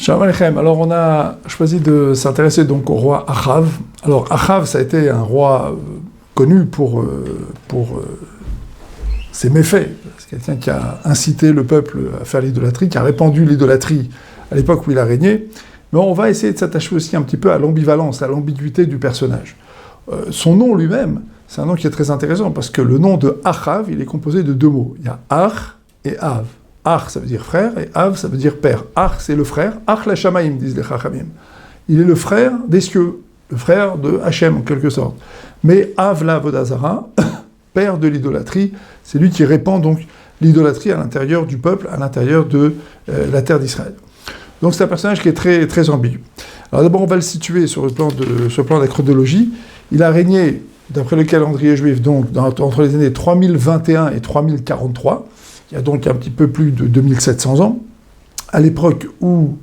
Shalom Aleichem. Alors on a choisi de s'intéresser donc au roi Achav. Alors Achav, ça a été un roi connu pour ses méfaits. C'est quelqu'un qui a incité le peuple à faire l'idolâtrie, qui a répandu l'idolâtrie à l'époque où il a régné. Mais on va essayer de s'attacher aussi un petit peu à l'ambivalence, à l'ambiguïté du personnage. Son nom lui-même, c'est un nom qui est très intéressant parce que le nom de Achav, il est composé de deux mots. Il y a Ach et Av. Ach, ça veut dire frère, et Av, ça veut dire père. Ach, c'est le frère. Ach la Shamaim, disent les Chachamim. Il est le frère des cieux, le frère de Hachem, en quelque sorte. Mais Av la Vodazara, père de l'idolâtrie, c'est lui qui répand donc l'idolâtrie à l'intérieur du peuple, à l'intérieur de la terre d'Israël. Donc c'est un personnage qui est très, très ambigu. Alors d'abord, on va le situer sur le plan de la chronologie. Il a régné, d'après le calendrier juif, donc entre les années 3021 et 3043. Il y a donc un petit peu plus de 2700 ans, à l'époque où,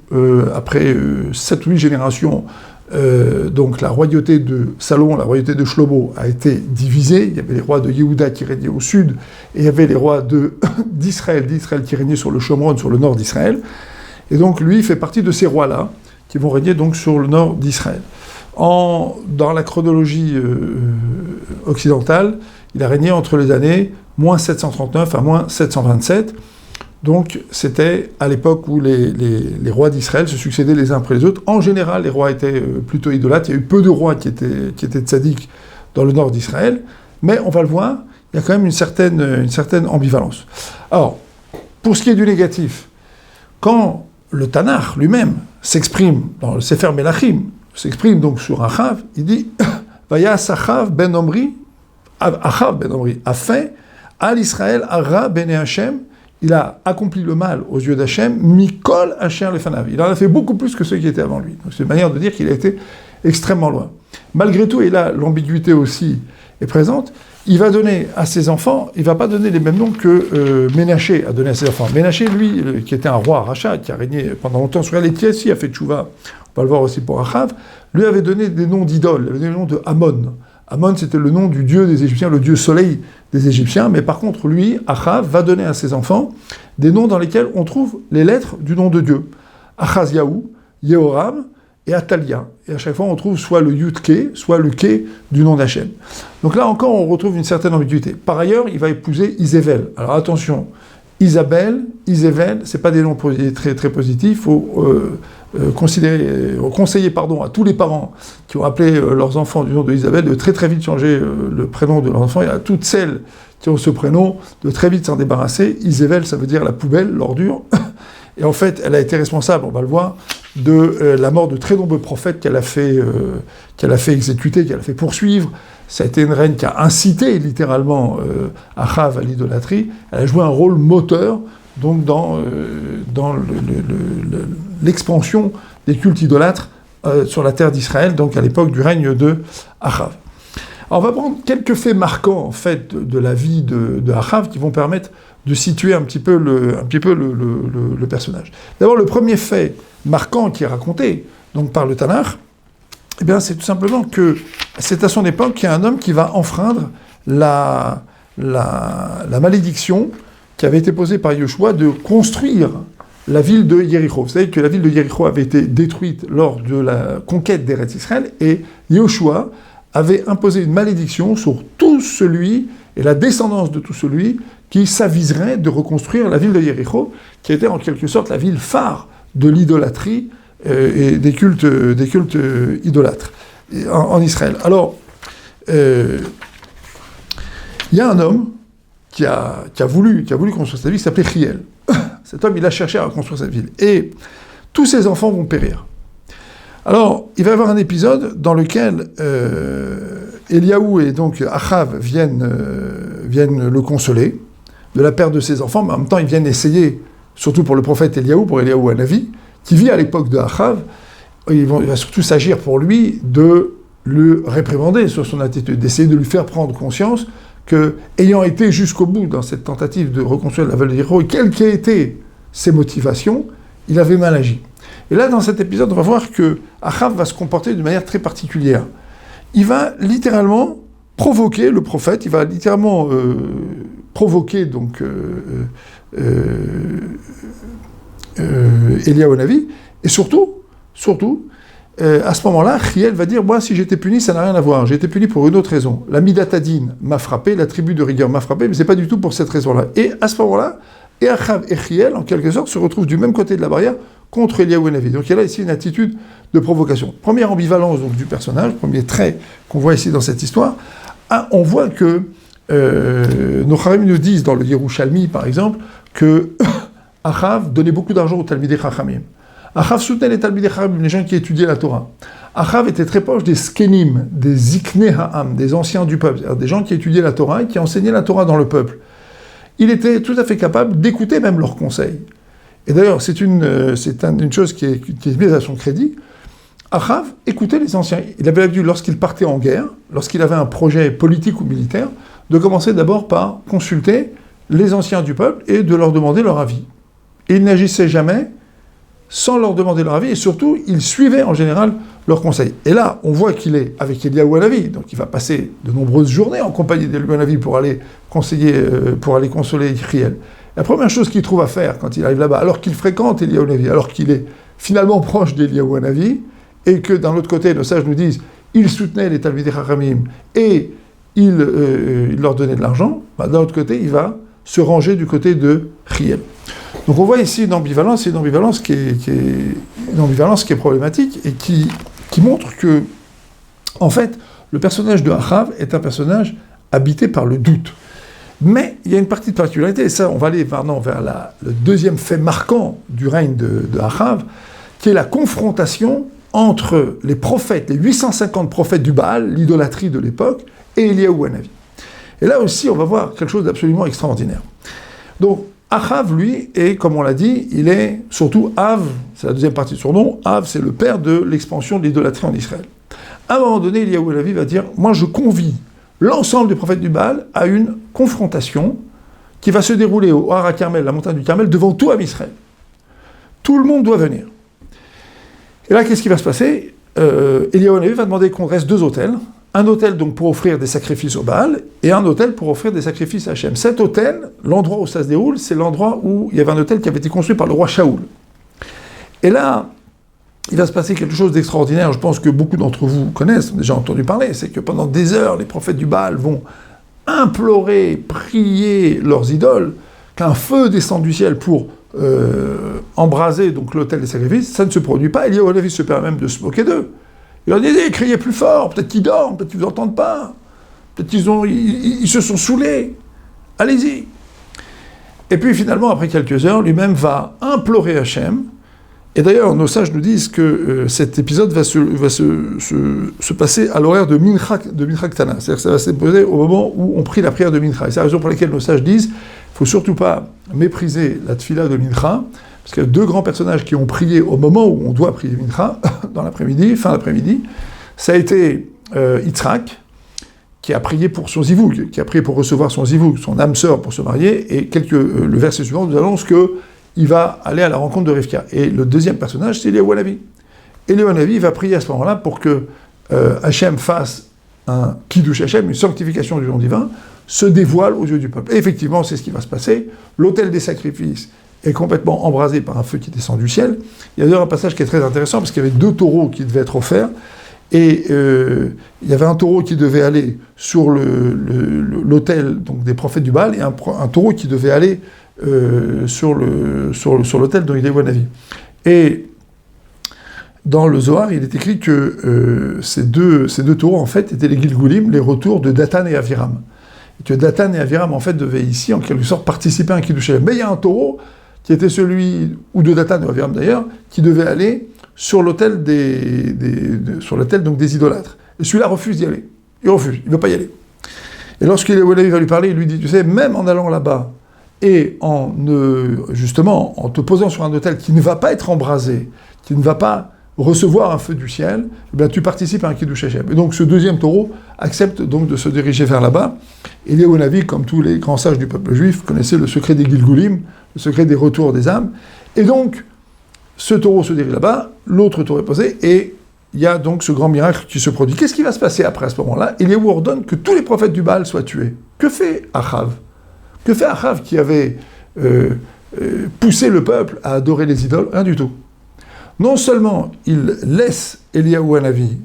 après 7 ou 8 générations, donc la royauté de Salomon, la royauté de Shlomo a été divisée. Il y avait les rois de Yehuda qui régnaient au sud, et il y avait les rois d'Israël qui régnaient sur le Shomron, sur le nord d'Israël. Et donc lui, il fait partie de ces rois-là, qui vont régner donc sur le nord d'Israël. Dans la chronologie occidentale, il a régné entre les années moins 739 à moins 727. Donc c'était à l'époque où les rois d'Israël se succédaient les uns après les autres. En général, les rois étaient plutôt idolâtres. Il y a eu peu de rois qui étaient tzaddik dans le nord d'Israël. Mais on va le voir, il y a quand même une certaine ambivalence. Alors, pour ce qui est du négatif, quand le Tanakh lui-même s'exprime dans le Sefer Melachim, s'exprime donc sur Achav, il dit « Vayas Achav ben Omri » Achav ben Omri a fait à l'Israël Ara bene Hachem, il a accompli le mal aux yeux d'Hachem, Mikol Asher lefanav. Il en a fait beaucoup plus que ceux qui étaient avant lui. Donc c'est une manière de dire qu'il a été extrêmement loin. Malgré tout, et là l'ambiguïté aussi est présente, il va donner à ses enfants, il ne va pas donner les mêmes noms que Ménaché a donné à ses enfants. Ménaché, lui, qui était un roi Racha, qui a régné pendant longtemps sur elle, qui aussi a fait tchouva, on va le voir aussi pour Achav, lui avait donné des noms d'idoles, il avait donné le nom de Amon. Amon, c'était le nom du dieu des Égyptiens, le dieu soleil des Égyptiens, mais par contre, lui, Achav, va donner à ses enfants des noms dans lesquels on trouve les lettres du nom de Dieu. Achaziaou, Yehoram et Atalia. Et à chaque fois, on trouve soit le Yud-Ké, soit le Ké du nom d'Hachem. Donc là encore, on retrouve une certaine ambiguïté. Par ailleurs, il va épouser Isével. Alors attention, Isabelle, Isével, c'est pas des noms très, très positifs. Il faut conseiller à tous les parents qui ont appelé leurs enfants du nom de Isabelle de très très vite changer le prénom de leur enfant, et à toutes celles qui ont ce prénom de très vite s'en débarrasser. Isével, ça veut dire la poubelle, l'ordure, et en fait elle a été responsable, on va le voir, de la mort de très nombreux prophètes qu'elle a fait exécuter, qu'elle a fait poursuivre. Ça a été une reine qui a incité littéralement Achav à l'idolâtrie. Elle a joué un rôle moteur donc dans l'expansion des cultes idolâtres sur la terre d'Israël, donc à l'époque du règne de Achav. Alors on va prendre quelques faits marquants en fait de la vie de Achav qui vont permettre de situer un petit peu le personnage. D'abord, le premier fait marquant qui est raconté donc par le Tanakh, eh bien, c'est tout simplement que c'est à son époque qu'il y a un homme qui va enfreindre la malédiction qui avait été posée par Yoshua de construire la ville de Yéricho. Vous savez que la ville de Yéricho avait été détruite lors de la conquête d'Eretz Israël, et Yoshua avait imposé une malédiction sur tout celui, et la descendance de tout celui, qui s'aviserait de reconstruire la ville de Yéricho, qui était en quelque sorte la ville phare de l'idolâtrie et des cultes idolâtres en Israël. Alors, il y a un homme qui a voulu construire cette ville, qui s'appelait Chiel. Cet homme, il a cherché à reconstruire cette ville. Et tous ses enfants vont périr. Alors, il va y avoir un épisode dans lequel Eliaou et donc Achav viennent le consoler de la perte de ses enfants, mais en même temps, ils viennent essayer, surtout pour le prophète Eliaou, pour Eliaou Hanavi, qui vit à l'époque de Achav, il va surtout s'agir pour lui de le réprimander sur son attitude, d'essayer de lui faire prendre conscience que, ayant été jusqu'au bout dans cette tentative de reconstruire la ville de Yéricho, et quelles qu'aient été ses motivations, il avait mal agi. Et là, dans cet épisode, on va voir que Achav va se comporter d'une manière très particulière. Il va littéralement provoquer le prophète, il va littéralement provoquer donc Eliaou Hanavi, Et surtout, à ce moment-là, Hiel va dire, moi, si j'étais puni, ça n'a rien à voir. J'ai été puni pour une autre raison. La Midatadine m'a frappé, la tribu de rigueur m'a frappé, mais c'est pas du tout pour cette raison-là. Et à ce moment-là, et Achav et Hiel, en quelque sorte, se retrouvent du même côté de la barrière contre Eliyahu Hanavi. Donc il y a là ici une attitude de provocation. Première ambivalence donc, du personnage, premier trait qu'on voit ici dans cette histoire. On voit que nos Chachamim nous disent dans le Yerushalmi, par exemple, que Achav donnait beaucoup d'argent aux Talmidei Chachamim. Achav soutenait les Talmidei Chachamim, les gens qui étudiaient la Torah. Achav était très proche des Skenim, des Ziknei Ha'am, des anciens du peuple, c'est-à-dire des gens qui étudiaient la Torah et qui enseignaient la Torah dans le peuple. Il était tout à fait capable d'écouter même leurs conseils. Et d'ailleurs, c'est une chose qui est mise à son crédit. Achav écoutait les anciens. Il avait l'habitude, lorsqu'il partait en guerre, lorsqu'il avait un projet politique ou militaire, de commencer d'abord par consulter les anciens du peuple et de leur demander leur avis. Et il n'agissait jamais sans leur demander leur avis, et surtout, il suivait en général leurs conseils. Et là, on voit qu'il est avec Eliyahu Hanavi, donc il va passer de nombreuses journées en compagnie d'Eliyahu Hanavi pour aller consoler Hiel. La première chose qu'il trouve à faire quand il arrive là-bas, alors qu'il fréquente Eliyahu Hanavi, alors qu'il est finalement proche d'Eliyahu Hanavi, et que d'un autre côté, nos sages nous disent, il soutenait les Talmidei Chachamim, et il leur donnait de l'argent, d'un autre côté, il va se ranger du côté de Hiel. Donc on voit ici une ambivalence qui est problématique et qui montre que, en fait, le personnage de Achav est un personnage habité par le doute. Mais il y a une partie de particularité, et ça, on va aller maintenant vers le deuxième fait marquant du règne de Achav, qui est la confrontation entre les prophètes, les 850 prophètes du Baal, l'idolâtrie de l'époque, et Eliyahu Hanavi. Et là aussi, on va voir quelque chose d'absolument extraordinaire. Donc, Achav, lui, est, comme on l'a dit, il est surtout Av, c'est la deuxième partie de son nom, Av, c'est le père de l'expansion de l'idolâtrie en Israël. À un moment donné, Eliyahu Hanavi va dire, moi je convie l'ensemble des prophètes du Baal à une confrontation qui va se dérouler au Har HaKarmel, la montagne du Carmel, devant tout Am Israël. Tout le monde doit venir. Et là, qu'est-ce qui va se passer ? Eliyahu Hanavi va demander qu'on dresse 2 autels. Un autel donc pour offrir des sacrifices au Baal, et un autel pour offrir des sacrifices à Hachem. Cet autel, l'endroit où ça se déroule, c'est l'endroit où il y avait un autel qui avait été construit par le roi Shaoul. Et là, il va se passer quelque chose d'extraordinaire, je pense que beaucoup d'entre vous connaissent, ont déjà entendu parler, c'est que pendant des heures, les prophètes du Baal vont implorer, prier leurs idoles, qu'un feu descende du ciel pour embraser donc l'autel des sacrifices. Ça ne se produit pas, Eliyahu Hanavi se permet même de se moquer d'eux. Il leur dit, criez plus fort, peut-être qu'ils dorment, peut-être qu'ils ne vous entendent pas, peut-être qu'ils se sont saoulés, allez-y. Et puis finalement, après quelques heures, lui-même va implorer Hachem, et d'ailleurs, nos sages nous disent que cet épisode va se passer à l'horaire de Mincha Ktana, c'est-à-dire que ça va se poser au moment où on prie la prière de Mincha. Et c'est la raison pour laquelle nos sages disent, il ne faut surtout pas mépriser la tfila de Mincha, parce qu'il y a 2 grands personnages qui ont prié au moment où on doit prier Mincha, dans l'après-midi, fin d'après-midi. Ça a été Yitzhak, qui a prié pour son zivoug, qui a prié pour recevoir son zivoug, son âme sœur pour se marier, et le verset suivant nous annonce qu'il va aller à la rencontre de Rivka. Et le deuxième personnage, c'est Eliyahu Hanavi. Eliyahu Hanavi va prier à ce moment-là pour que Hachem fasse un kiddush Hachem, une sanctification du nom divin, se dévoile aux yeux du peuple. Et effectivement, c'est ce qui va se passer. L'autel des sacrifices est complètement embrasé par un feu qui descend du ciel. Il y a d'ailleurs un passage qui est très intéressant, parce qu'il y avait 2 taureaux qui devaient être offerts, et il y avait un taureau qui devait aller sur l'autel donc, des prophètes du Baal, et un taureau qui devait aller sur l'autel de Eliyahu Hanavi. Et dans le Zohar, il est écrit que ces deux taureaux, en fait, étaient les Gilgulim, les retours de Dathan et Aviram. Et que Dathan et Aviram, en fait, devaient ici, en quelque sorte, participer à un Kiddush Hashem. Mais il y a un taureau qui était celui, ou de Dathan ou Aviram d'ailleurs, qui devait aller sur l'autel donc des idolâtres. Et celui-là refuse d'y aller. Il refuse, il ne veut pas y aller. Et lorsqu'il va lui parler, il lui dit, tu sais, même en allant là-bas, et justement, en te posant sur un autel qui ne va pas être embrasé, qui ne va pas recevoir un feu du ciel, eh bien, tu participes à un Kiddush Hashem. Et donc ce deuxième taureau accepte donc de se diriger vers là-bas. Et Eliyahu Hanavi, comme tous les grands sages du peuple juif, connaissait le secret des Gilgulim, le secret des retours des âmes. Et donc, ce taureau se dirige là-bas, l'autre taureau est posé, et il y a donc ce grand miracle qui se produit. Qu'est-ce qui va se passer après à ce moment-là ? Eliyahu ordonne que tous les prophètes du Baal soient tués. Que fait Achav ? Que fait Achav qui avait poussé le peuple à adorer les idoles ? Rien du tout. Non seulement il laisse Eliyahu Hanavi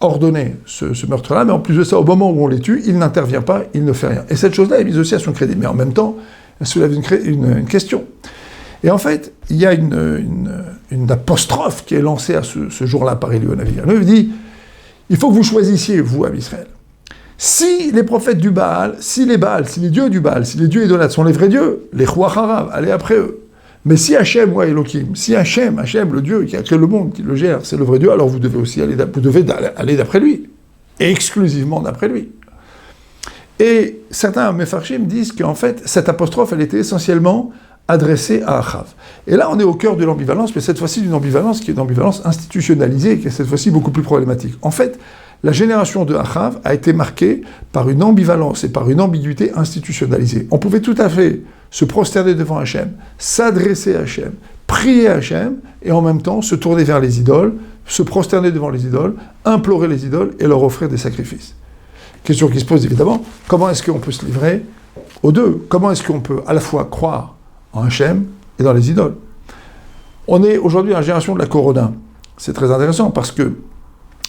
ordonner ce meurtre-là, mais en plus de ça, au moment où on les tue, il n'intervient pas, il ne fait rien. Et cette chose-là est mise aussi à son crédit. Mais en même temps, elle soulève une question. Et en fait, il y a une apostrophe qui est lancée à ce jour-là par Eliyahu Hanavi. Il dit, il faut que vous choisissiez, vous, à Israël. Si les prophètes du Baal, si les dieux du Baal, si les dieux idolâtres sont les vrais dieux, les Chouacharav, allez après eux. Mais si Hachem, ou Elohim, si Hachem, le Dieu qui a créé le monde, qui le gère, c'est le vrai Dieu, alors vous devez aussi aller d'après lui. Et exclusivement d'après lui. Et certains Mefarshim disent qu'en fait, cette apostrophe, elle était essentiellement adressée à Achav. Et là, on est au cœur de l'ambivalence, mais cette fois-ci d'une ambivalence qui est une ambivalence institutionnalisée, qui est cette fois-ci beaucoup plus problématique. En fait, la génération de Achav a été marquée par une ambivalence et par une ambiguïté institutionnalisée. On pouvait tout à fait se prosterner devant Hachem, s'adresser à Hachem, prier à Hachem, et en même temps se tourner vers les idoles, se prosterner devant les idoles, implorer les idoles et leur offrir des sacrifices. Question qui se pose évidemment, comment est-ce qu'on peut se livrer aux deux? Comment est-ce qu'on peut à la fois croire en Hachem et dans les idoles? On est aujourd'hui dans la génération de la Corona. C'est très intéressant parce que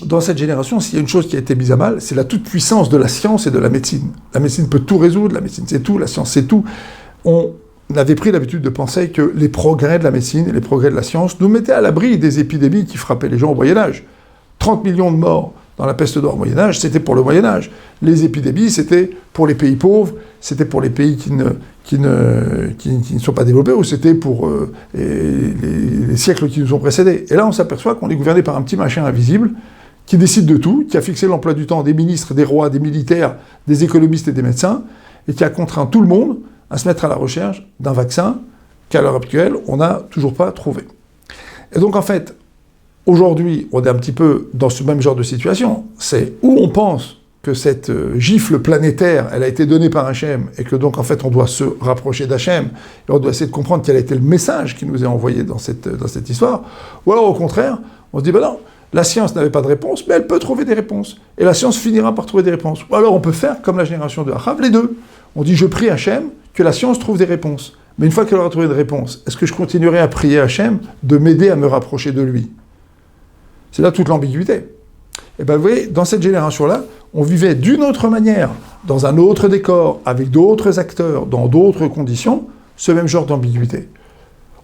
dans cette génération, s'il y a une chose qui a été mise à mal, c'est la toute-puissance de la science et de la médecine. La médecine peut tout résoudre, la médecine c'est tout, la science c'est tout. On avait pris l'habitude de penser que les progrès de la médecine et les progrès de la science nous mettaient à l'abri des épidémies qui frappaient les gens au Moyen-Âge. 30 millions de morts dans la peste d'or au Moyen-Âge, c'était pour le Moyen-Âge. Les épidémies, c'était pour les pays pauvres, c'était pour les pays qui ne sont pas développés, ou c'était pour les siècles qui nous ont précédés. Et là, on s'aperçoit qu'on est gouverné par un petit machin invisible qui décide de tout, qui a fixé l'emploi du temps des ministres, des rois, des militaires, des économistes et des médecins, et qui a contraint tout le monde à se mettre à la recherche d'un vaccin qu'à l'heure actuelle, on n'a toujours pas trouvé. Et donc, en fait, aujourd'hui, on est un petit peu dans ce même genre de situation. C'est où on pense que cette gifle planétaire, elle a été donnée par Hachem, et que donc, en fait, on doit se rapprocher d'Hachem, et on doit essayer de comprendre quel a été le message qui nous est envoyé dans cette histoire. Ou alors, au contraire, on se dit, ben non, la science n'avait pas de réponse, mais elle peut trouver des réponses. Et la science finira par trouver des réponses. Ou alors, on peut faire comme la génération de Achav, les deux. On dit, je prie Hachem, que la science trouve des réponses. Mais une fois qu'elle aura trouvé une réponse, est-ce que je continuerai à prier Hachem de m'aider à me rapprocher de lui? C'est là toute l'ambiguïté. Et bien vous voyez, dans cette génération-là, on vivait d'une autre manière, dans un autre décor, avec d'autres acteurs, dans d'autres conditions, ce même genre d'ambiguïté.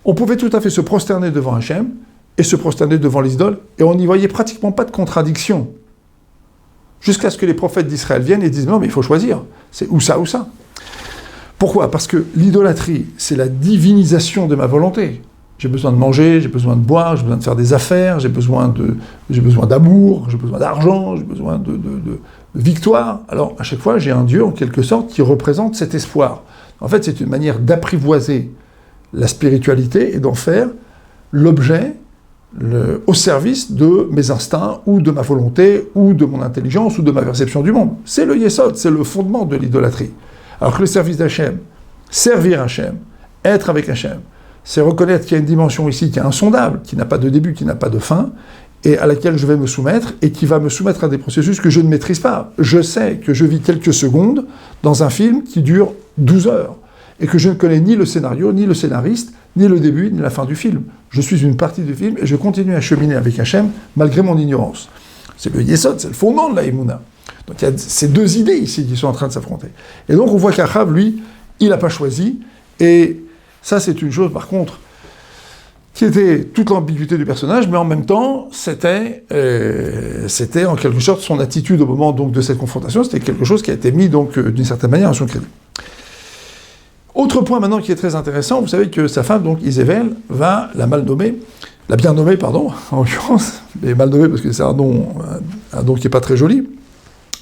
On pouvait tout à fait se prosterner devant Hachem et se prosterner devant les idoles, et on n'y voyait pratiquement pas de contradiction. Jusqu'à ce que les prophètes d'Israël viennent et disent « Non, mais il faut choisir, c'est ou ça ou ça ». Pourquoi? Parce que l'idolâtrie, c'est la divinisation de ma volonté. J'ai besoin de manger, j'ai besoin de boire, j'ai besoin de faire des affaires, j'ai besoin d'amour, j'ai besoin d'argent, j'ai besoin de victoire. Alors, à chaque fois, j'ai un Dieu, en quelque sorte, qui représente cet espoir. En fait, c'est une manière d'apprivoiser la spiritualité et d'en faire l'objet au service de mes instincts, ou de ma volonté, ou de mon intelligence, ou de ma perception du monde. C'est le yesod, c'est le fondement de l'idolâtrie. Alors que le service d'Hachem, servir Hachem, être avec Hachem, c'est reconnaître qu'il y a une dimension ici qui est insondable, qui n'a pas de début, qui n'a pas de fin, et à laquelle je vais me soumettre, et qui va me soumettre à des processus que je ne maîtrise pas. Je sais que je vis quelques secondes dans un film qui dure 12 heures, et que je ne connais ni le scénario, ni le scénariste, ni le début, ni la fin du film. Je suis une partie du film, et je continue à cheminer avec Hachem, malgré mon ignorance. C'est le yesod, c'est le fondement de la Emouna. Donc il y a ces deux idées ici qui sont en train de s'affronter. Et donc on voit qu'Achav, lui, il n'a pas choisi, et ça c'est une chose par contre qui était toute l'ambiguïté du personnage, mais en même temps c'était en quelque sorte son attitude au moment donc de cette confrontation, c'était quelque chose qui a été mis donc d'une certaine manière à son crédit. Autre point maintenant qui est très intéressant, vous savez que sa femme, donc Isével, va la bien nommer, pardon, en l'occurrence, mais mal nommée parce que c'est un nom qui n'est pas très joli,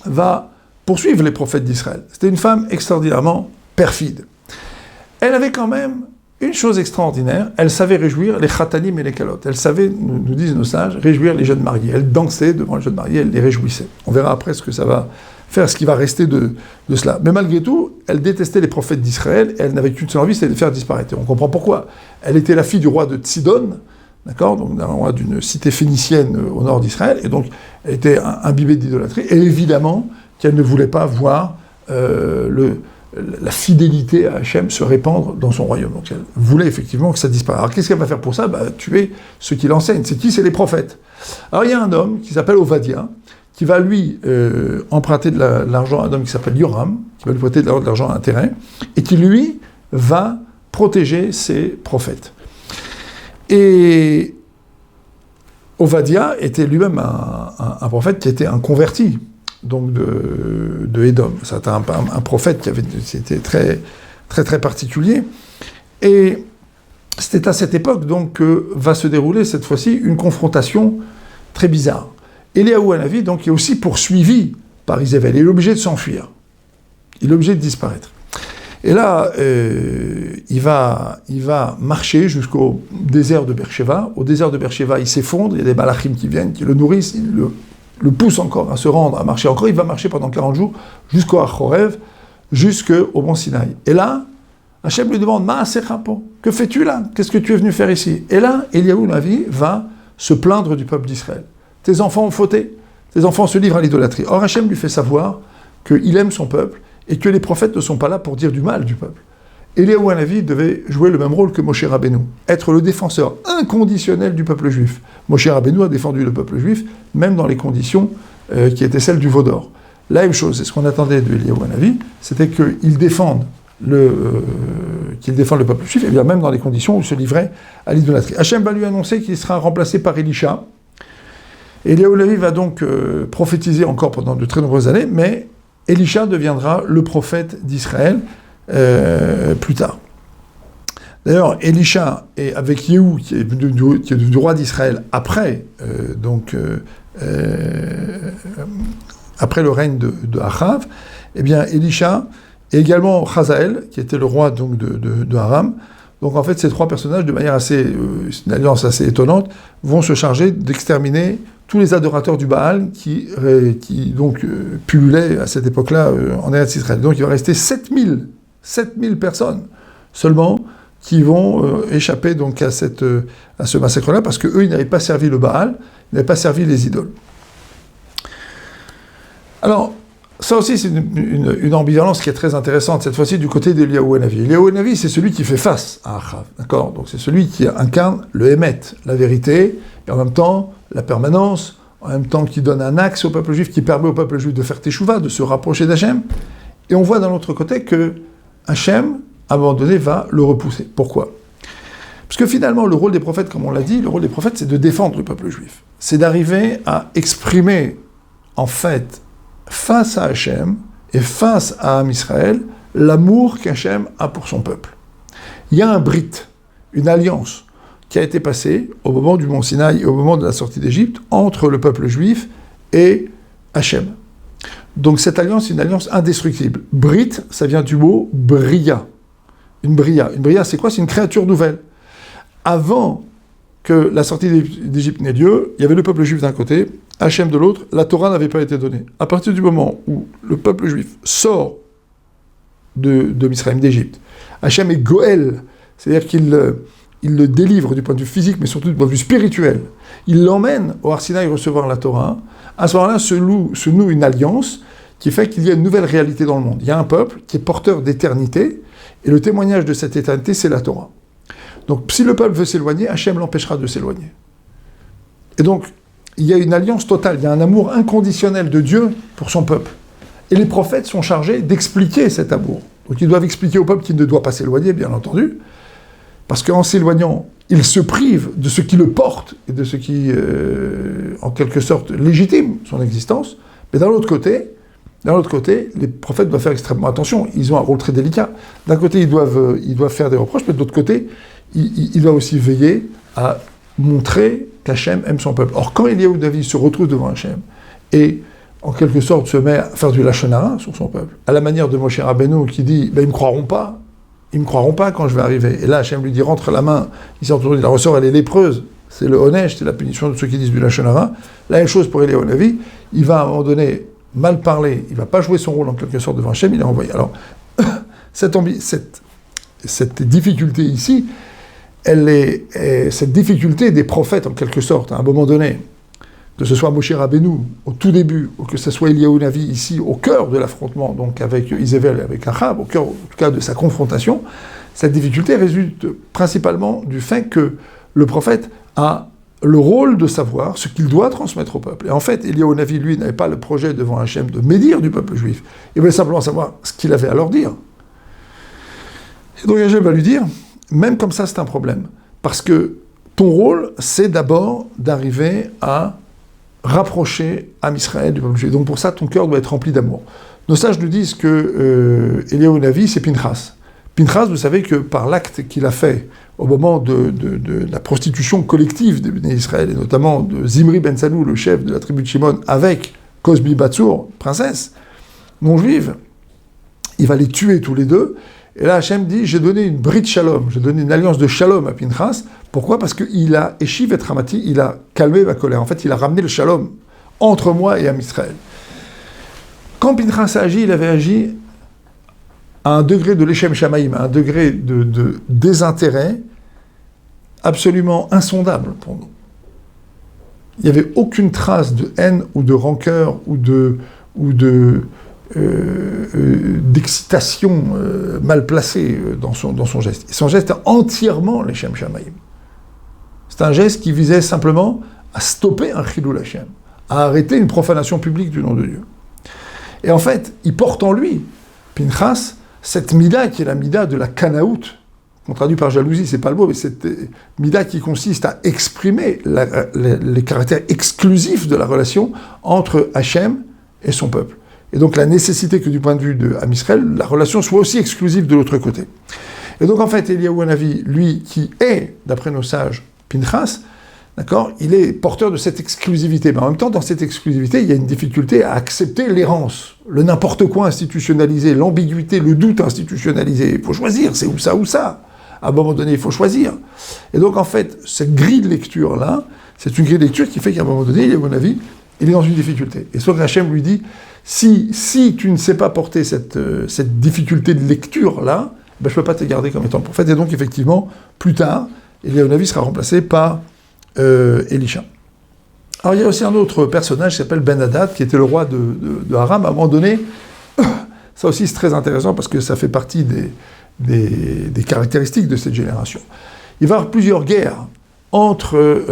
va poursuivre les prophètes d'Israël. C'était une femme extraordinairement perfide. Elle avait quand même une chose extraordinaire, elle savait réjouir les khatanim et les kalotes. Elle savait, nous disent nos sages, réjouir les jeunes mariés. Elle dansait devant les jeunes mariés, elle les réjouissait. On verra après ce que ça va faire, ce qui va rester de cela. Mais malgré tout, elle détestait les prophètes d'Israël, et elle n'avait qu'une seule envie, c'était de les faire disparaître. Et on comprend pourquoi. Elle était la fille du roi de Sidon, d'accord, donc d'une cité phénicienne au nord d'Israël, et donc elle était imbibée d'idolâtrie, et évidemment qu'elle ne voulait pas voir la fidélité à Hachem se répandre dans son royaume. Donc elle voulait effectivement que ça disparaisse. Alors qu'est-ce qu'elle va faire pour ça? Tuer ceux qui l'enseignent. C'est qui? C'est les prophètes. Alors il y a un homme qui s'appelle Ovadia, qui va lui emprunter de l'argent à un homme qui s'appelle Yoram, qui va lui prêter de l'argent à intérêt, et qui lui va protéger ses prophètes. Et Ovadia était lui-même un prophète qui était un converti, donc de Édom. C'était un prophète c'était très, très, très particulier. Et c'était à cette époque donc que va se dérouler cette fois-ci une confrontation très bizarre. Eliaou Hanavi donc est aussi poursuivi par Izével. Il est obligé de s'enfuir. Il est obligé de disparaître. Et là, il va marcher jusqu'au désert de Beersheba. Au désert de Beersheba, il s'effondre, il y a des malachim qui viennent, qui le nourrissent, ils le poussent encore à se rendre, à marcher encore. Il va marcher pendant 40 jours jusqu'au Achorev, jusqu'au mont Sinaï. Et là, Hachem lui demande, Ma'asechapo, que fais-tu là? Qu'est-ce que tu es venu faire ici? Et là, Eliaou Hanavi va se plaindre du peuple d'Israël. Tes enfants ont fauté, tes enfants se livrent à l'idolâtrie. Or, Hachem lui fait savoir qu'il aime son peuple, et que les prophètes ne sont pas là pour dire du mal du peuple. Eliaou Hanavi devait jouer le même rôle que Moshe Rabbeinu, être le défenseur inconditionnel du peuple juif. Moshe Rabbeinu a défendu le peuple juif, même dans les conditions qui étaient celles du veau d'or. La même chose, c'est ce qu'on attendait de Eliaou Hanavi, c'était qu'il défende le peuple juif, et bien même dans les conditions où il se livrait à l'idolâtrie. Hachem va lui annoncer qu'il sera remplacé par Elisha. Eliaou Hanavi va donc prophétiser encore pendant de très nombreuses années, mais Elisha deviendra le prophète d'Israël plus tard. D'ailleurs, Elisha, est avec Yehou, qui est devenu roi d'Israël après, après le règne de Achav, eh bien, Elisha, et également Chazaël, qui était le roi donc, de Aram. Donc en fait, ces trois personnages, de manière une alliance assez étonnante, vont se charger d'exterminer tous les adorateurs du Baal qui pullulaient à cette époque-là en Eretz Israël. Donc il va rester 7000 personnes seulement qui vont échapper donc à ce massacre-là, parce qu'eux, ils n'avaient pas servi le Baal, ils n'avaient pas servi les idoles. Alors, ça aussi, c'est une ambivalence qui est très intéressante, cette fois-ci du côté d'Eliaou Hanavi. Eliaou Hanavi, c'est celui qui fait face à Achav, d'accord? Donc c'est celui qui incarne le Hémet, la vérité, et en même temps, la permanence, en même temps qui donne un axe au peuple juif, qui permet au peuple juif de faire teshuva, de se rapprocher d'Hachem. Et on voit d'un autre côté que Hachem, à un moment donné, va le repousser. Pourquoi? Parce que finalement, le rôle des prophètes, comme on l'a dit, le rôle des prophètes, c'est de défendre le peuple juif. C'est d'arriver à exprimer, en fait, face à Hachem et face à Am Israël, l'amour qu'Hachem a pour son peuple. Il y a un brit, une alliance, qui a été passée au moment du mont Sinaï et au moment de la sortie d'Égypte entre le peuple juif et Hachem. Donc cette alliance est une alliance indestructible. Brit, ça vient du mot bria. Une bria. Une bria, c'est quoi? C'est une créature nouvelle. Avant que la sortie d'Égypte n'ait lieu, il y avait le peuple juif d'un côté, Hachem de l'autre, la Torah n'avait pas été donnée. À partir du moment où le peuple juif sort de Misraïm, d'Égypte, Hachem est Goël, c'est-à-dire qu'il le délivre du point de vue physique, mais surtout du point de vue spirituel. Il l'emmène au Har Sinaï recevoir la Torah. À ce moment-là, se noue une alliance qui fait qu'il y a une nouvelle réalité dans le monde. Il y a un peuple qui est porteur d'éternité, et le témoignage de cette éternité, c'est la Torah. Donc, si le peuple veut s'éloigner, Hachem l'empêchera de s'éloigner. Et donc, il y a une alliance totale, il y a un amour inconditionnel de Dieu pour son peuple. Et les prophètes sont chargés d'expliquer cet amour. Donc, ils doivent expliquer au peuple qu'il ne doit pas s'éloigner, bien entendu, parce qu'en s'éloignant, il se prive de ce qui le porte et de ce qui, en quelque sorte, légitime son existence. Mais d'un autre côté, les prophètes doivent faire extrêmement attention. Ils ont un rôle très délicat. D'un côté, ils doivent faire des reproches, mais de l'autre côté, ils doivent aussi veiller à montrer qu'Hachem aime son peuple. Or, quand Eliaou Hanavi se retrouve devant Hachem et, en quelque sorte, se met à faire du lashon hara sur son peuple, à la manière de Moshe Rabbeinu qui dit « ils ne me croiront pas quand je vais arriver ». Et là, Hachem lui dit « rentre la main ». Il s'entoure, la ressort, elle est lépreuse. C'est le onesh, c'est la punition de ceux qui disent du lashon hara. La même chose pour Eliaou Hanavi. Il va, à un moment donné, mal parler. Il ne va pas jouer son rôle, en quelque sorte, devant Hachem. Il est envoyé. Alors, cette difficulté ici, cette difficulté des prophètes, en quelque sorte, à un moment donné, que ce soit Moshe Rabbeinu au tout début, ou que ce soit Eliyahu Navi ici, au cœur de l'affrontement, donc avec Izével et avec Achav, au cœur, en tout cas, de sa confrontation, cette difficulté résulte principalement du fait que le prophète a le rôle de savoir ce qu'il doit transmettre au peuple. Et en fait, Eliyahu Navi, lui, n'avait pas le projet devant Hachem de médire du peuple juif. Il voulait simplement savoir ce qu'il avait à leur dire. Et donc Hachem va lui dire, même comme ça, c'est un problème. Parce que ton rôle, c'est d'abord d'arriver à rapprocher Am Israël du peuple juif. Donc pour ça, ton cœur doit être rempli d'amour. Nos sages nous disent que Eliyahu Navi, c'est Pinchas. Pinchas, vous savez que par l'acte qu'il a fait au moment de la prostitution collective des Béné Israël, et notamment de Zimri ben Salou, le chef de la tribu de Shimon, avec Cosbi Batsour, princesse non-juive, il va les tuer tous les deux. Et là, Hachem dit, j'ai donné une brit shalom, j'ai donné une alliance de shalom à Pinchas. Pourquoi ? Parce qu'il a eshiv et ramati, il a calmé ma colère. En fait, il a ramené le shalom entre moi et Am Israël. Quand Pinchas a agi, il avait agi à un degré de l'échem shamaïm, à un degré de désintérêt absolument insondable pour nous. Il n'y avait aucune trace de haine ou de rancœur ou d'excitation mal placée dans son geste. Et son geste est entièrement l'échem shamaïm. C'est un geste qui visait simplement à stopper un chilul Hashem, à arrêter une profanation publique du nom de Dieu. Et en fait, il porte en lui, Pinchas, cette mida qui est la mida de la kanaout, qu'on traduit par jalousie, c'est pas le mot, mais cette mida qui consiste à exprimer les caractères exclusifs de la relation entre Hachem et son peuple. Et donc la nécessité que du point de vue de Am Israël, la relation soit aussi exclusive de l'autre côté. Et donc en fait, Eliyahu Hanavi, lui, qui est, d'après nos sages, Pinchas, d'accord, il est porteur de cette exclusivité. Mais en même temps, dans cette exclusivité, il y a une difficulté à accepter l'errance, le n'importe quoi institutionnalisé, l'ambiguïté, le doute institutionnalisé. Il faut choisir, c'est ou ça ou ça. À un moment donné, il faut choisir. Et donc en fait, cette grille de lecture-là, c'est une grille de lecture qui fait qu'à un moment donné, à mon avis, il est dans une difficulté. Et soit Hachem lui dit, si tu ne sais pas porter cette difficulté de lecture-là, ben, je ne peux pas te garder comme étant prophète. Et donc effectivement, plus tard, Eliyahu Hanavi sera remplacé par Elisha. Alors il y a aussi un autre personnage qui s'appelle Ben Hadad, qui était le roi de Aram. À un moment donné, ça aussi c'est très intéressant parce que ça fait partie des caractéristiques de cette génération. Il va y avoir plusieurs guerres entre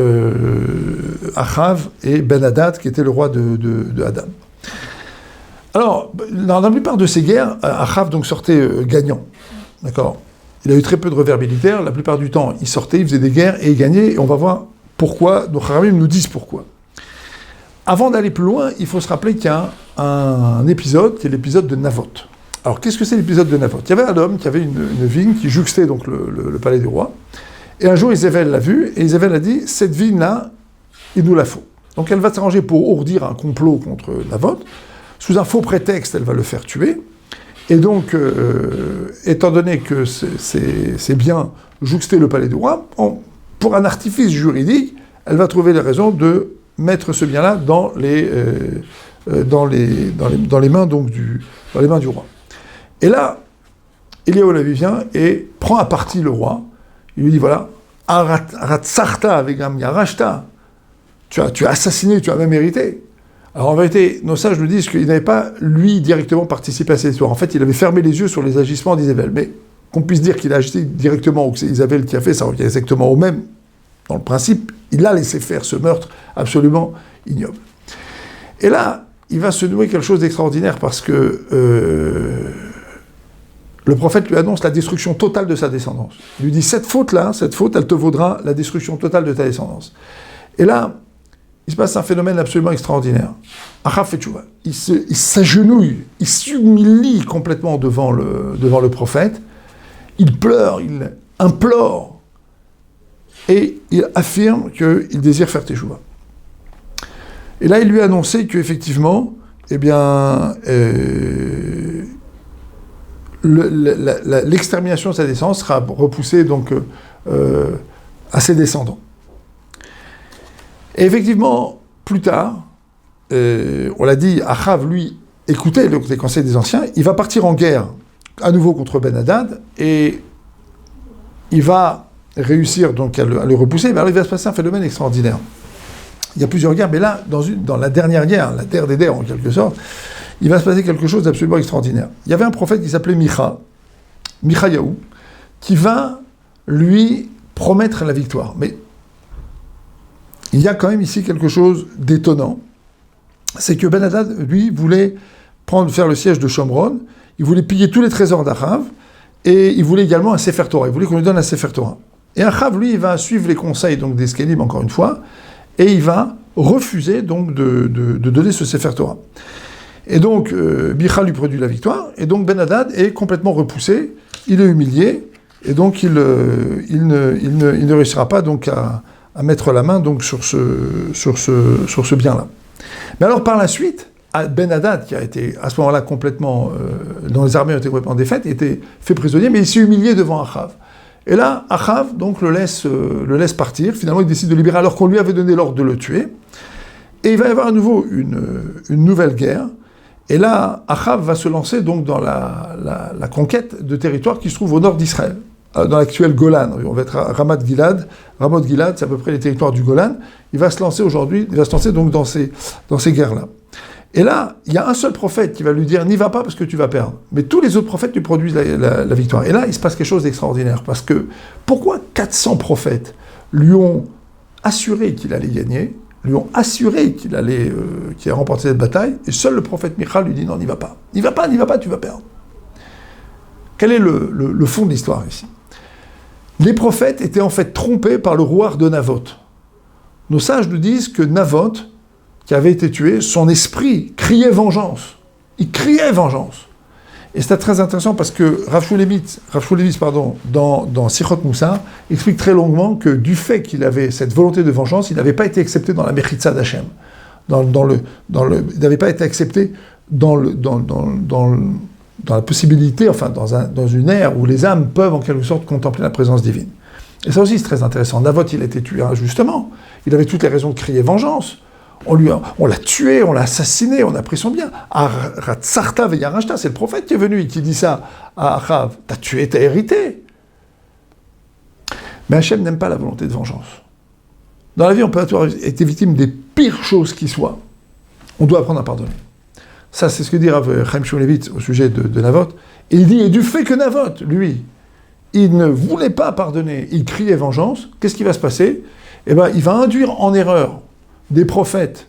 Achav et Ben Hadad, qui était le roi de Adam. Alors, dans la plupart de ces guerres, Achav donc sortait gagnant. D'accord ? Il a eu très peu de revers militaires. La plupart du temps, il sortait, il faisait des guerres et il gagnait. Et on va voir pourquoi. Nos Kharamim nous disent pourquoi. Avant d'aller plus loin, il faut se rappeler qu'il y a un épisode, qui est l'épisode de Navot. Alors, qu'est-ce que c'est l'épisode de Navot ? Il y avait un homme qui avait une vigne qui jouxtait donc le palais du roi. Et un jour, Izével l'a vu, et Izével a dit, cette vigne-là, il nous la faut. Donc elle va s'arranger pour ourdir un complot contre Navot. Sous un faux prétexte, elle va le faire tuer. Et donc, étant donné que c'est bien jouxter le palais du roi, pour un artifice juridique, elle va trouver les raisons de mettre ce bien-là dans les mains donc dans les mains du roi. Et là, Eliyahu Hanavi vient et prend à partie le roi. Il lui dit, voilà, Aratsarta vegam yarashta, tu as assassiné, tu as même hérité. Alors en vérité, nos sages nous disent qu'il n'avait pas, lui, directement participé à cette histoire. En fait, il avait fermé les yeux sur les agissements d'Izével. Mais qu'on puisse dire qu'il a agi directement ou que c'est Izével qui a fait, ça revient exactement au même. Dans le principe, il a laissé faire ce meurtre absolument ignoble. Et là, il va se nouer quelque chose d'extraordinaire parce que le prophète lui annonce la destruction totale de sa descendance. Il lui dit, cette faute, elle te vaudra la destruction totale de ta descendance. Et là, il se passe un phénomène absolument extraordinaire. Achav fait tchouva. Il s'agenouille, il s'humilie complètement devant le prophète. Il pleure, il implore. Et il affirme qu'il désire faire teshuva. Et là, il lui a annoncé qu'effectivement, eh bien, l'extermination de sa descendance sera repoussée donc, à ses descendants. Et effectivement, plus tard, on l'a dit, Achav, lui, écoutait les conseils des anciens, il va partir en guerre, à nouveau contre Ben Hadad, et il va réussir donc à le repousser, mais alors il va se passer un phénomène extraordinaire. il y a plusieurs guerres, mais là, dans la dernière guerre, la terre d'Éder en quelque sorte, il va se passer quelque chose d'absolument extraordinaire. Il y avait un prophète qui s'appelait Michayahu, qui va lui promettre la victoire. Mais il y a quand même ici quelque chose d'étonnant, c'est que Ben-Hadad, lui, voulait faire le siège de Shomron, il voulait piller tous les trésors d'Achav, et il voulait également un Sefer Torah, il voulait qu'on lui donne un Sefer Torah. Et Achav, lui, il va suivre les conseils donc, des Skelim, encore une fois, et il va refuser donc de donner ce Sefer Torah. Et donc, Micha lui produit la victoire, et donc Ben-Hadad est complètement repoussé, il est humilié, et donc il ne réussira pas donc à mettre la main donc sur ce bien-là. Mais alors par la suite, Ben-Hadad, qui a été à ce moment-là complètement, dont les armées ont été complètement défaites, était fait prisonnier, mais il s'est humilié devant Achav. Et là, Achav donc le laisse partir. Finalement, il décide de libérer alors qu'on lui avait donné l'ordre de le tuer. Et il va y avoir à nouveau une nouvelle guerre. Et là, Achav va se lancer donc dans la conquête de territoires qui se trouvent au nord d'Israël, dans l'actuel Golan. On va être à Ramoth Gilad, c'est à peu près les territoires du Golan. Il va se lancer donc dans ces guerres-là. Et là, il y a un seul prophète qui va lui dire « N'y va pas parce que tu vas perdre ». Mais tous les autres prophètes lui produisent la victoire. Et là, il se passe quelque chose d'extraordinaire. Parce que, pourquoi 400 prophètes lui ont assuré qu'il allait gagner, lui ont assuré qu'il allait remporter cette bataille, et seul le prophète Micha lui dit « Non, n'y va pas. N'y va pas, tu vas perdre ». Quel est le fond de l'histoire ici ? Les prophètes étaient en fait trompés par le roi de Navoth. Nos sages nous disent que Navoth, qui avait été tué, son esprit criait vengeance. Il criait vengeance. Et c'était très intéressant parce que Rav Shulevitz, dans Sichot Moussar, explique très longuement que du fait qu'il avait cette volonté de vengeance, il n'avait pas été accepté dans la Mechitza d'Hachem. Il n'avait pas été accepté dans la possibilité, enfin dans une ère où les âmes peuvent en quelque sorte contempler la présence divine. Et ça aussi c'est très intéressant. Navoth, il a été tué injustement. Il avait toutes les raisons de crier vengeance. On l'a tué, on l'a assassiné, on a pris son bien. Aratsarta veyarashta, c'est le prophète qui est venu et qui dit ça à Achav. T'as tué, t'as hérité. Mais Hachem n'aime pas la volonté de vengeance. Dans la vie, on peut avoir été victime des pires choses qui soient. On doit apprendre à pardonner. Ça, c'est ce que dit Rav Chaim Shmulevitz au sujet de Navoth. Et il dit, et du fait que Navoth, lui, il ne voulait pas pardonner, il criait vengeance, qu'est-ce qui va se passer ? Eh bien, il va induire en erreur des prophètes,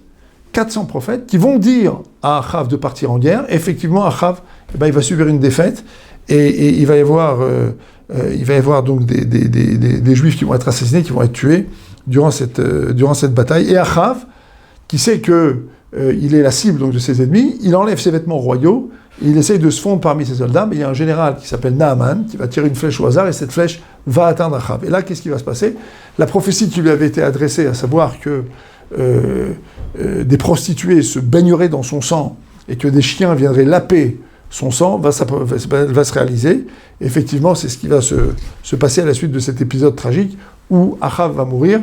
400 prophètes, qui vont dire à Achav de partir en guerre. Et effectivement, Achav, il va subir une défaite, et il va y avoir donc des Juifs qui vont être assassinés, qui vont être tués durant cette bataille. Et Achav, qui sait que il est la cible donc, de ses ennemis, il enlève ses vêtements royaux, et il essaye de se fondre parmi ses soldats, mais il y a un général qui s'appelle Naaman, qui va tirer une flèche au hasard, et cette flèche va atteindre Achav. Et là, qu'est-ce qui va se passer ? La prophétie qui lui avait été adressée, à savoir que des prostituées se baigneraient dans son sang, et que des chiens viendraient laper son sang, va se réaliser. Et effectivement, c'est ce qui va se passer à la suite de cet épisode tragique, où Achav va mourir,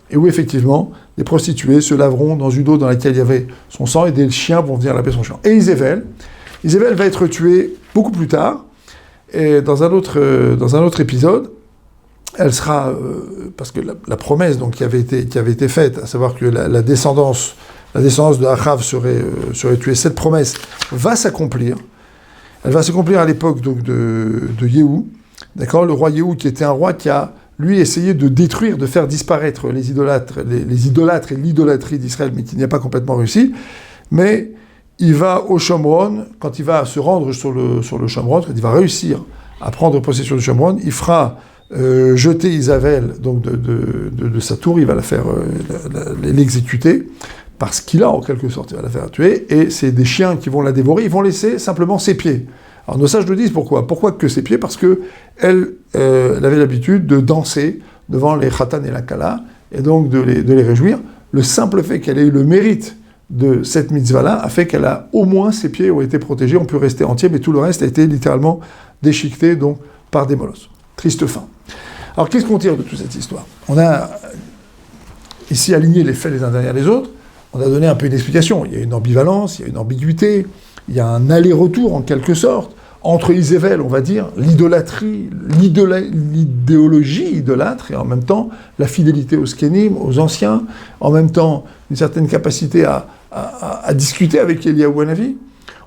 et où effectivement, les prostituées se laveront dans une eau dans laquelle il y avait son sang, et des chiens vont venir laper son sang. Et Izével va être tuée beaucoup plus tard, et dans un autre épisode, elle sera, parce que la promesse donc, qui avait été faite, à savoir que la descendance de Achav serait tuée, cette promesse va s'accomplir. Elle va s'accomplir à l'époque donc, de Yéhou, d'accord, le roi Yéhou qui était un roi qui a lui essayé de détruire, de faire disparaître les idolâtres et l'idolâtrie d'Israël, mais qui n'y a pas complètement réussi. Mais il va au Shomron, quand il va se rendre sur le Shomron, quand il va réussir à prendre possession du Shomron, il fera jeter Izével donc de sa tour, il va la faire l'exécuter, parce qu'il a en quelque sorte, il va la faire tuer, et c'est des chiens qui vont la dévorer, ils vont laisser simplement ses pieds. Alors nos sages nous disent pourquoi. Pourquoi que ses pieds ? Parce que elle avait l'habitude de danser devant les khatan et la kala, et donc de les réjouir. Le simple fait qu'elle ait eu le mérite de cette mitzvah-là a fait qu'elle a, au moins, ses pieds ont été protégés, on peut rester entier, mais tout le reste a été littéralement déchiqueté donc, par des molosses. Triste fin. Alors qu'est-ce qu'on tire de toute cette histoire ? On a ici aligné les faits les uns derrière les autres, on a donné un peu une explication. Il y a une ambivalence, il y a une ambiguïté, il y a un aller-retour en quelque sorte entre Isével, on va dire, l'idolâtrie, l'idéologie idolâtre, et en même temps la fidélité aux Skénim, aux anciens, en même temps une certaine capacité à discuter avec Eliyahu Hanavi.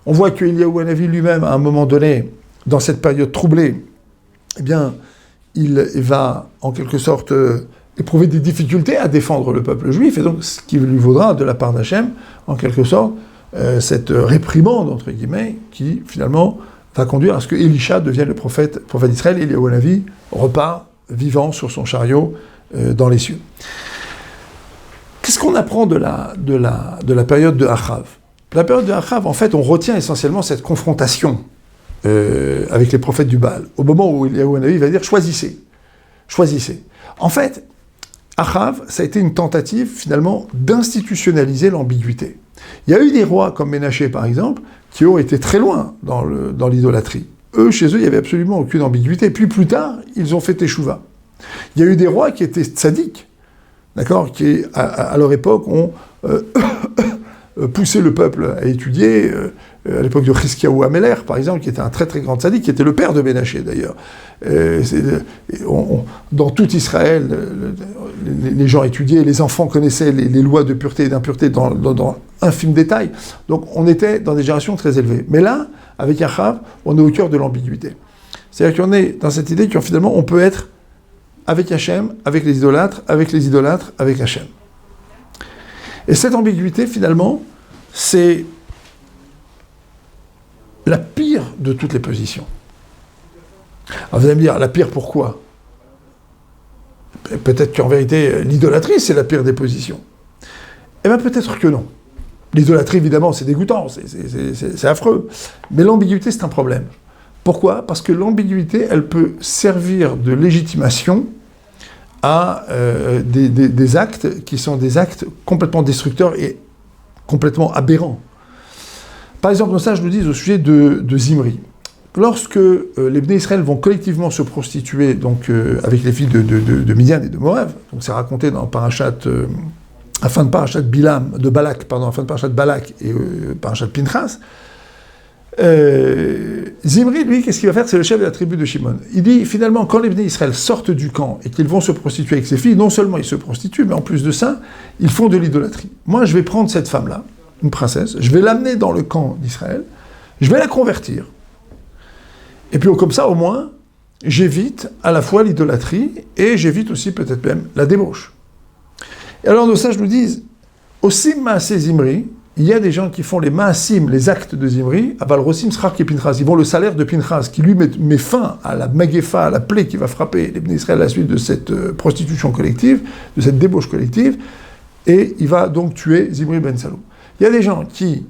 On voit que Eliyahu Hanavi lui-même, à un moment donné, dans cette période troublée, eh bien, il va en quelque sorte éprouver des difficultés à défendre le peuple juif, et donc ce qui lui vaudra de la part d'Hachem, en quelque sorte, cette réprimande, entre guillemets, qui finalement va conduire à ce que Élisha devienne le prophète d'Israël, et Eliyahu Hanavi repart vivant sur son chariot dans les cieux. Qu'est-ce qu'on apprend de la période de Achav ? La période de Achav, en fait, on retient essentiellement cette confrontation avec les prophètes du Baal, au moment où Eliyahu Hanavi va dire « choisissez ». En fait, Achav, ça a été une tentative, finalement, d'institutionnaliser l'ambiguïté. Il y a eu des rois, comme Ménaché, par exemple, qui ont été très loin dans l'idolâtrie. Eux, chez eux, il n'y avait absolument aucune ambiguïté. Puis plus tard, ils ont fait teshuva. Il y a eu des rois qui étaient tzadiks, d'accord, qui, à leur époque, ont poussé le peuple à étudier, à l'époque de Chizkiyahu Améler, par exemple, qui était un très très grand tzaddik, qui était le père de Ménaché, d'ailleurs. Dans tout Israël, les gens étudiaient, les enfants connaissaient les lois de pureté et d'impureté dans infime détail. Donc on était dans des générations très élevées. Mais là, avec Achav, on est au cœur de l'ambiguïté. C'est-à-dire qu'on est dans cette idée que finalement on peut être avec Hachem, avec les idolâtres, avec Hachem. Et cette ambiguïté, finalement, c'est la pire de toutes les positions. Alors vous allez me dire, la pire pourquoi ? Peut-être qu'en vérité, l'idolâtrie, c'est la pire des positions. Eh bien, peut-être que non. L'idolâtrie, évidemment, c'est dégoûtant, c'est affreux. Mais l'ambiguïté, c'est un problème. Pourquoi ? Parce que l'ambiguïté, elle peut servir de légitimation à des actes qui sont des actes complètement destructeurs et complètement aberrants. Par exemple, nos sages nous disent au sujet de Zimri. Lorsque les Bnei Israël vont collectivement se prostituer donc, avec les filles de Midian et de Moab, donc c'est raconté dans Parashat, la fin de Parashat Balak et Parashat Pinchas, Zimri, lui, qu'est-ce qu'il va faire ? C'est le chef de la tribu de Shimon. Il dit, finalement, quand les Bnei Israël sortent du camp et qu'ils vont se prostituer avec ses filles, non seulement ils se prostituent, mais en plus de ça, ils font de l'idolâtrie. Moi, je vais prendre cette femme-là, une princesse, je vais l'amener dans le camp d'Israël, je vais la convertir. Et puis comme ça, au moins, j'évite à la fois l'idolâtrie et j'évite aussi peut-être même la débauche. Et alors nos sages nous disent, aussi Maaseh Zimri, il y a des gens qui font les Maasim, les actes de Zimri, Aval Rosim Schar Pinchas, ils vont le salaire de Pinchas, qui lui met fin à la Magefa, à la plaie qui va frapper les Bnei Israël à la suite de cette prostitution collective, de cette débauche collective, et il va donc tuer Zimri ben Salou. Il y a des gens qui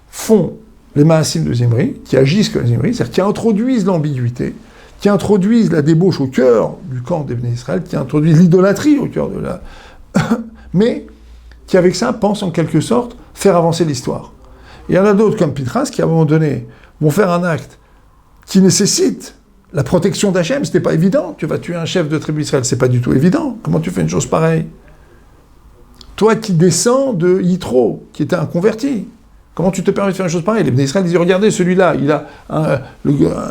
font les Maasim de Zimri, qui agissent comme Zimri, c'est-à-dire qui introduisent l'ambiguïté, qui introduisent la débauche au cœur du camp des Bnei Israël, qui introduisent l'idolâtrie au cœur de la... mais qui avec ça pensent en quelque sorte faire avancer l'histoire. Et il y en a d'autres comme Pinchas qui à un moment donné vont faire un acte qui nécessite la protection d'Hachem. C'était pas évident, tu vas tuer un chef de tribu d'Israël, c'est pas du tout évident. Comment tu fais une chose pareille ? Toi qui descends de Yitro, qui était un converti, comment tu te permets de faire une chose pareille ? Les Bnei Israël disent, regardez, celui-là, il a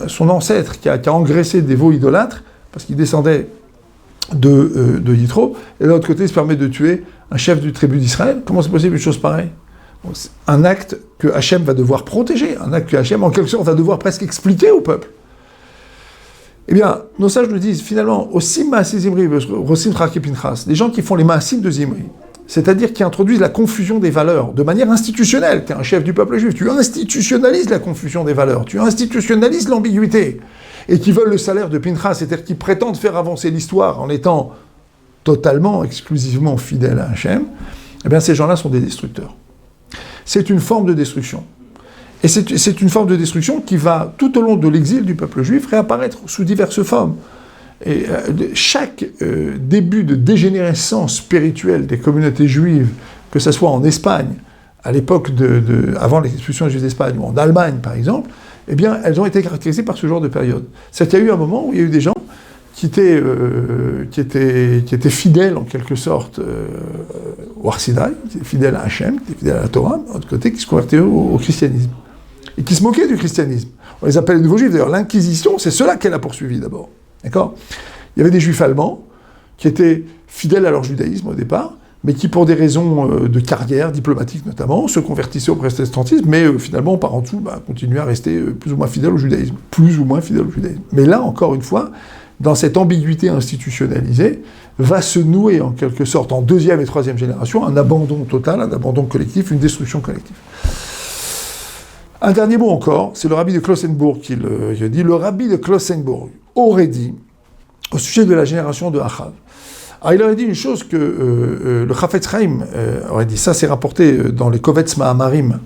son ancêtre qui a engraissé des veaux idolâtres, parce qu'il descendait de Yitro, et de l'autre côté, il se permet de tuer un chef du tribu d'Israël. Comment c'est possible une chose pareille ? Donc, c'est un acte que Hachem va devoir protéger, un acte que Hachem, en quelque sorte, va devoir presque expliquer au peuple. Eh bien, nos sages nous disent, finalement, aussi Maaseh Zimri, Rosim Chaki Pinchas, les gens qui font les Maasim de Zimri, c'est-à-dire qui introduisent la confusion des valeurs de manière institutionnelle. Tu es un chef du peuple juif, tu institutionnalises la confusion des valeurs, tu institutionnalises l'ambiguïté, et qui veulent le salaire de Pinchas, c'est-à-dire qui prétendent faire avancer l'histoire en étant totalement, exclusivement fidèles à Hachem, eh bien ces gens-là sont des destructeurs. C'est une forme de destruction. Et c'est une forme de destruction qui va, tout au long de l'exil du peuple juif, réapparaître sous diverses formes. Et chaque début de dégénérescence spirituelle des communautés juives, que ce soit en Espagne, à l'époque avant l'expulsion des Juifs d'Espagne, ou en Allemagne par exemple, eh bien, elles ont été caractérisées par ce genre de période. C'est qu'il y a eu un moment où il y a eu des gens qui étaient fidèles en quelque sorte au Har Sinaï, qui étaient fidèles à Hachem, qui étaient fidèles à la Torah, de l'autre côté, qui se convertaient au christianisme. Et qui se moquaient du christianisme. On les appelle les nouveaux juifs. D'ailleurs, l'Inquisition, c'est cela qu'elle a poursuivi d'abord. D'accord ? Il y avait des juifs allemands qui étaient fidèles à leur judaïsme au départ, mais qui, pour des raisons de carrière, diplomatique notamment, se convertissaient au protestantisme, mais finalement, par en dessous, continuaient à rester plus ou moins fidèles au judaïsme. Plus ou moins fidèles au judaïsme. Mais là, encore une fois, dans cette ambiguïté institutionnalisée, va se nouer en quelque sorte, en deuxième et troisième génération, un abandon total, un abandon collectif, une destruction collective. Un dernier mot encore, c'est le rabbi de Klausenburg qui le dit. Le rabbi de Klausenburg aurait dit, au sujet de la génération de Achav, alors il aurait dit une chose que le Chafetz Chaim aurait dit, ça c'est rapporté dans les Kovetz Ma'amarim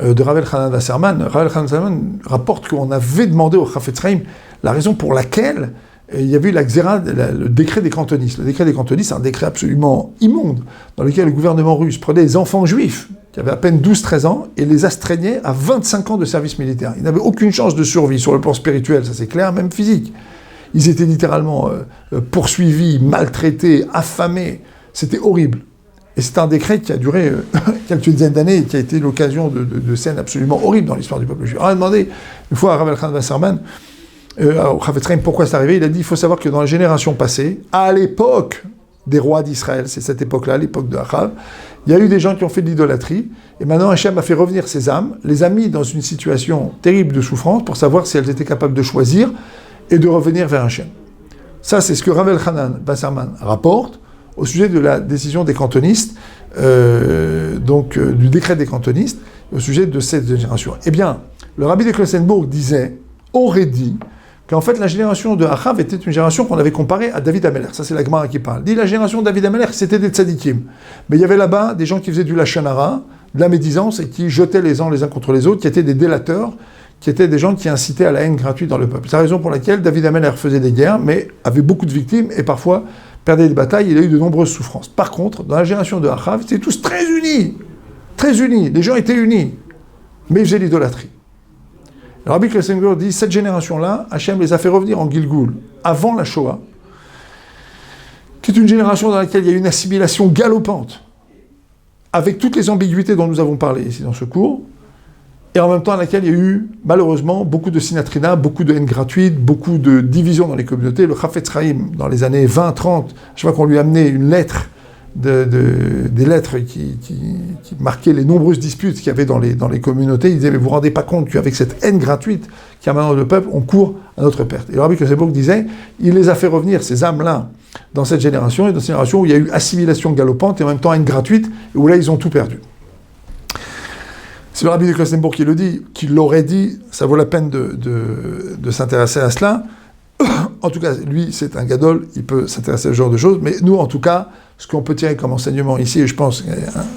de Rav Elchanan Wasserman. Rav Elchanan Wasserman rapporte qu'on avait demandé au Chafetz Chaim la raison pour laquelle il y avait eu la xéra, le décret des cantonistes. Le décret des cantonistes, c'est un décret absolument immonde, dans lequel le gouvernement russe prenait les enfants juifs, qui avaient à peine 12-13 ans, et les astreignait à 25 ans de service militaire. Ils n'avaient aucune chance de survie sur le plan spirituel, ça c'est clair, même physique. Ils étaient littéralement poursuivis, maltraités, affamés. C'était horrible. Et c'est un décret qui a duré quelques dizaines d'années et qui a été l'occasion de scènes absolument horribles dans l'histoire du peuple juif. On a demandé une fois à Rav Elchanan Wasserman, au Chafetz Chaim, pourquoi c'est arrivé. Il a dit, il faut savoir que dans les générations passées, à l'époque des rois d'Israël, c'est cette époque-là, l'époque de Achav, il y a eu des gens qui ont fait de l'idolâtrie, et maintenant Hachem a fait revenir ces âmes, les a mis dans une situation terrible de souffrance pour savoir si elles étaient capables de choisir et de revenir vers Hachem. Ça, c'est ce que Rav Elchanan Wasserman rapporte au sujet de la décision des cantonistes, du décret des cantonistes, au sujet de cette génération. Eh bien, le rabbi de Klausenburg aurait dit, qu'en fait la génération de Achav était une génération qu'on avait comparée à David Ameler. Ça c'est la Gemara qui parle. Dit la génération de David Ameler, c'était des tzadikim. Mais il y avait là-bas des gens qui faisaient du lashon hara, de la médisance, et qui jetaient les uns contre les autres, qui étaient des délateurs, qui étaient des gens qui incitaient à la haine gratuite dans le peuple. C'est la raison pour laquelle David Ameler faisait des guerres, mais avait beaucoup de victimes, et parfois perdait des batailles, il a eu de nombreuses souffrances. Par contre, dans la génération de Achav, ils étaient tous très unis. Très unis. Les gens étaient unis. Mais ils faisaient l'idolâtrie. Le Rabbi Klausenburg dit, cette génération-là, Hachem les a fait revenir en Gilgoul, avant la Shoah, qui est une génération dans laquelle il y a une assimilation galopante, avec toutes les ambiguïtés dont nous avons parlé ici dans ce cours, et en même temps à laquelle il y a eu, malheureusement, beaucoup de sinatrina, beaucoup de haine gratuite, beaucoup de division dans les communautés. Le Chafetz Chaim, dans les années 20-30, je vois qu'on lui amenait une lettre, des lettres qui marquaient les nombreuses disputes qu'il y avait dans les communautés. Il disait, mais vous ne vous rendez pas compte qu'avec cette haine gratuite qu'il y a maintenant dans le peuple, on court à notre perte. Et le Rabbi Klausenburg disait, il les a fait revenir, ces âmes-là, dans cette génération, et dans cette génération où il y a eu assimilation galopante et en même temps haine gratuite, et où là, ils ont tout perdu. C'est le Rabbi de Klausenburg qui le dit, qui l'aurait dit, ça vaut la peine de s'intéresser à cela. En tout cas, lui, c'est un gadol, il peut s'intéresser à ce genre de choses, mais nous, en tout cas, ce qu'on peut tirer comme enseignement ici, et je pense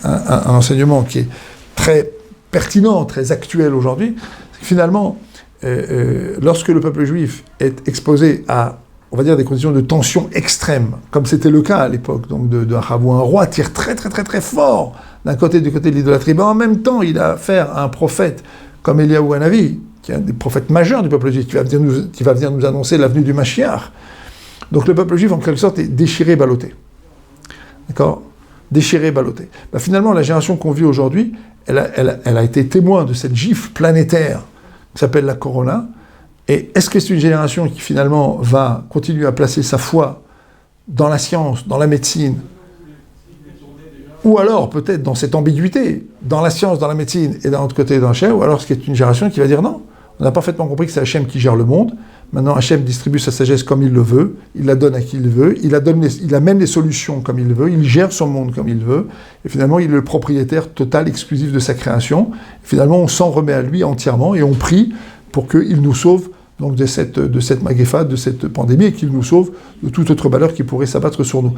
un enseignement qui est très pertinent, très actuel aujourd'hui, c'est que finalement, lorsque le peuple juif est exposé à, on va dire, des conditions de tension extrême, comme c'était le cas à l'époque donc de Achav, où un roi tire très très très très fort d'un côté du côté de l'idolâtrie, mais en même temps, il a affaire à un prophète comme Eliyahu Hanavi, qui est un des prophètes majeurs du peuple juif, qui va venir nous annoncer l'avenue du Mashiach. Donc le peuple juif, en quelque sorte, est déchiré, ballotté. D'accord ? Déchiré, ballotté. Finalement, la génération qu'on vit aujourd'hui, elle a été témoin de cette gifle planétaire qui s'appelle la Corona. Et est-ce que c'est une génération qui, finalement, va continuer à placer sa foi dans la science, dans la médecine, ou alors, peut-être, dans cette ambiguïté, dans la science, dans la médecine, et d'un autre côté, dans Hachem, ou alors, est-ce qu'il y a une génération qui va dire non ? On a parfaitement compris que c'est Hachem qui gère le monde. Maintenant, Hachem distribue sa sagesse comme il le veut. Il la donne à qui il veut. Il amène les solutions comme il veut. Il gère son monde comme il veut. Et finalement, il est le propriétaire total, exclusif de sa création. Et finalement, on s'en remet à lui entièrement et on prie pour qu'il nous sauve donc, de cette magéfa, de cette pandémie, et qu'il nous sauve de toute autre malheur qui pourrait s'abattre sur nous.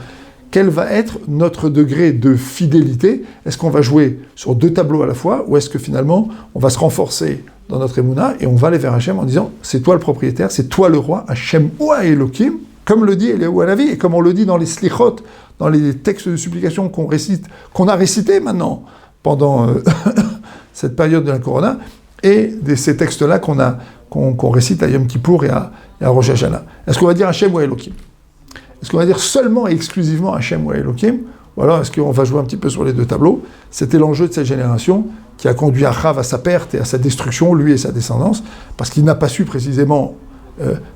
Quel va être notre degré de fidélité ? Est-ce qu'on va jouer sur deux tableaux à la fois, ou est-ce que finalement, on va se renforcer dans notre émouna, et on va aller vers Hachem en disant, c'est toi le propriétaire, c'est toi le roi, Hachem Oua Elohim, comme le dit Eliyahu Hanavi, et comme on le dit dans les slichot, dans les textes de supplication qu'on a récités maintenant, pendant cette période de la Corona, et ces textes-là qu'on récite à Yom Kippour et à Rosh Hashanah. Est-ce qu'on va dire Hachem Oua Elohim ? Est-ce qu'on va dire seulement et exclusivement Hachem Oua Elohim ? Voilà, est-ce qu'on va jouer un petit peu sur les deux tableaux? C'était l'enjeu de cette génération qui a conduit Achav à sa perte et à sa destruction, lui et sa descendance, parce qu'il n'a pas su précisément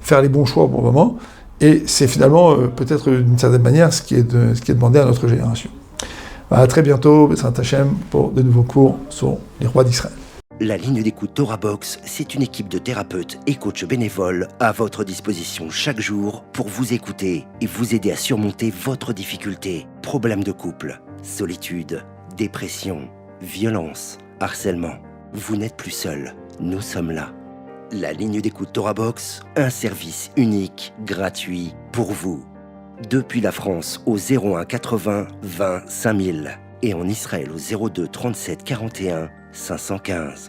faire les bons choix au bon moment. Et c'est finalement, peut-être d'une certaine manière, ce qui est demandé à notre génération. À très bientôt, B'ezrat Hashem, pour de nouveaux cours sur les rois d'Israël. La ligne d'écoute Torah Box, c'est une équipe de thérapeutes et coachs bénévoles à votre disposition chaque jour pour vous écouter et vous aider à surmonter votre difficulté, problèmes de couple, solitude, dépression, violence, harcèlement. Vous n'êtes plus seul, nous sommes là. La ligne d'écoute Torah Box, un service unique, gratuit pour vous. Depuis la France au 01 80 20 5000 et en Israël au 02 37 41 515.